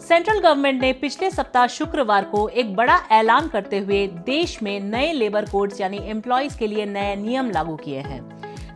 Central government ने पिछले सप्ताह शुक्रवार को एक बड़ा ऐलान करते हुए देश में नए लेबर कोड्स यानी एम्प्लॉयज के लिए नए नियम लागू किए हैं।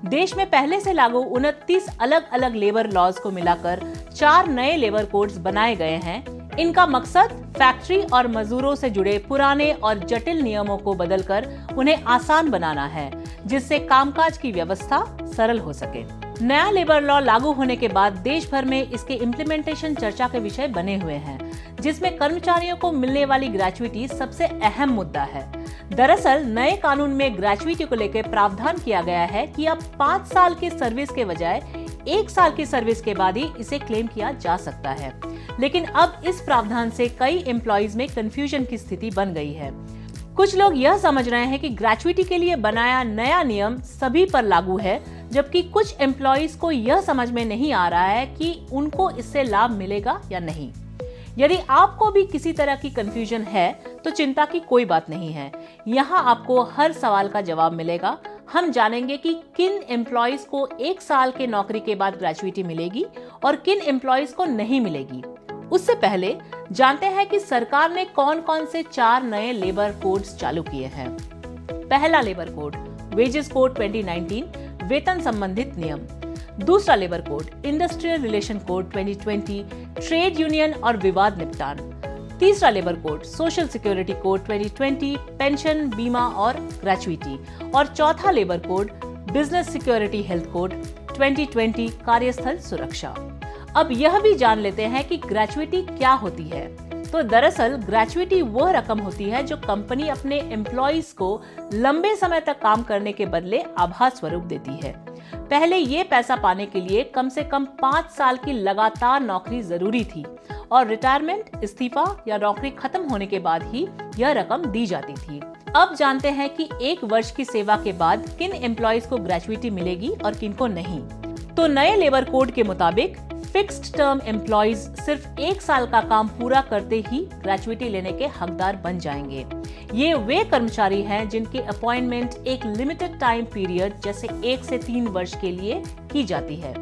देश में पहले से लागू 29 अलग अलग लेबर लॉज को मिलाकर 4 नए लेबर कोड्स बनाए गए हैं। इनका मकसद फैक्ट्री और मजदूरों से जुड़े पुराने और जटिल नियमों को बदलकर उन्हें आसान बनाना है, जिससे कामकाज की व्यवस्था सरल हो सके। नया लेबर लॉ लागू होने के बाद देश भर में इसके इम्प्लीमेंटेशन चर्चा के विषय बने हुए हैं, जिसमें कर्मचारियों को मिलने वाली ग्रेच्युटी सबसे अहम मुद्दा है। दरअसल नए कानून में ग्रेच्युटी को लेकर प्रावधान किया गया है कि अब 5 साल की सर्विस के बजाय 1 साल की सर्विस के बाद ही इसे क्लेम किया जा सकता है। लेकिन अब इस प्रावधान से कई एम्प्लॉइज में कंफ्यूजन की स्थिति बन गई है। कुछ लोग यह समझ रहे हैं कि ग्रेच्युटी के लिए बनाया नया नियम सभी पर लागू है, जबकि कुछ एम्प्लॉइज को यह समझ में नहीं आ रहा है कि उनको इससे लाभ मिलेगा या नहीं। यदि आपको भी किसी तरह की कंफ्यूजन है तो चिंता की कोई बात नहीं है। यहाँ आपको हर सवाल का जवाब मिलेगा। हम जानेंगे कि किन एम्प्लॉइज को 1 साल के नौकरी के बाद ग्रेच्युटी मिलेगी और किन एम्प्लॉइज को नहीं मिलेगी। उससे पहले जानते हैं कि सरकार ने कौन कौन से 4 नए लेबर कोड्स चालू किए हैं। पहला लेबर कोड वेजेस कोड 2019, वेतन संबंधित नियम। दूसरा labour code industrial relation code 2020, trade union और विवाद निपटान। तीसरा labour code social security code 2020, pension, बीमा और ग्रेच्युटी। और चौथा labour code business security health code 2020, कार्यस्थल सुरक्षा। अब यह भी जान लेते हैं कि ग्रेच्युटी क्या होती है। तो दरअसल ग्रेच्युटी वह रकम होती है जो कंपनी अपने एम्प्लॉइज को लंबे समय तक काम करने के बदले आभास स्वरूप देती है। पहले ये पैसा पाने के लिए कम से कम 5 साल की लगातार नौकरी जरूरी थी और रिटायरमेंट, इस्तीफा या नौकरी खत्म होने के बाद ही यह रकम दी जाती थी। अब जानते हैं कि 1 वर्ष की सेवा के बाद किन एम्प्लॉइज को ग्रेच्युटी मिलेगी और किन को नहीं। तो नए लेबर कोड के मुताबिक फिक्स्ड टर्म एम्प्लॉइज सिर्फ 1 साल का काम पूरा करते ही ग्रेच्युटी लेने के हकदार बन जाएंगे। ये वे कर्मचारी हैं जिनकी अपॉइंटमेंट एक लिमिटेड टाइम पीरियड जैसे 1 से 3 वर्ष के लिए की जाती है।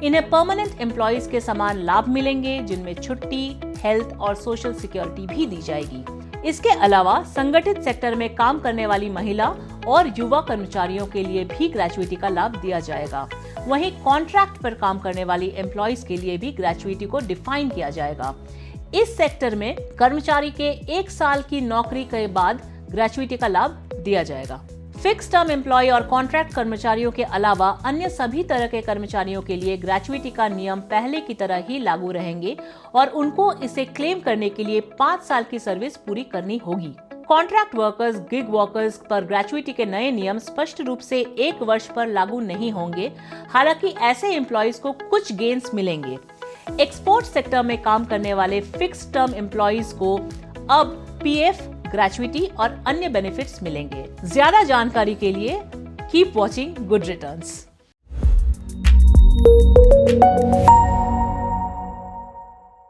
इन्हें परमानेंट एम्प्लॉइज के समान लाभ मिलेंगे, जिनमें छुट्टी, हेल्थ और सोशल सिक्योरिटी भी दी जाएगी। इसके अलावा संगठित सेक्टर में काम करने वाली महिला और युवा कर्मचारियों के लिए भी ग्रेच्युटी का लाभ दिया जाएगा। वहीं कॉन्ट्रैक्ट पर काम करने वाली एम्प्लॉइज के लिए भी ग्रेच्युटी को डिफाइन किया जाएगा। इस सेक्टर में कर्मचारी के 1 साल की नौकरी के बाद ग्रेच्युटी का लाभ दिया जाएगा। फिक्स टर्म एम्प्लॉय और कॉन्ट्रैक्ट कर्मचारियों के अलावा अन्य सभी तरह के कर्मचारियों के लिए ग्रेच्युटी का नियम पहले की तरह ही लागू रहेंगे और उनको इसे क्लेम करने के लिए 5 साल की सर्विस पूरी करनी होगी। कॉन्ट्रैक्ट वर्कर्स, गिग वर्कर्स पर ग्रेच्युटी के नए नियम स्पष्ट रूप से 1 वर्ष पर लागू नहीं होंगे। हालांकि ऐसे एम्प्लॉइज को कुछ गेन्स मिलेंगे। एक्सपोर्ट सेक्टर में काम करने वाले फिक्स टर्म एम्प्लॉइज को अब पीएफ, ग्रेच्युटी और अन्य बेनिफिट्स मिलेंगे। ज्यादा जानकारी के लिए कीप वॉचिंग गुड रिटर्न्स।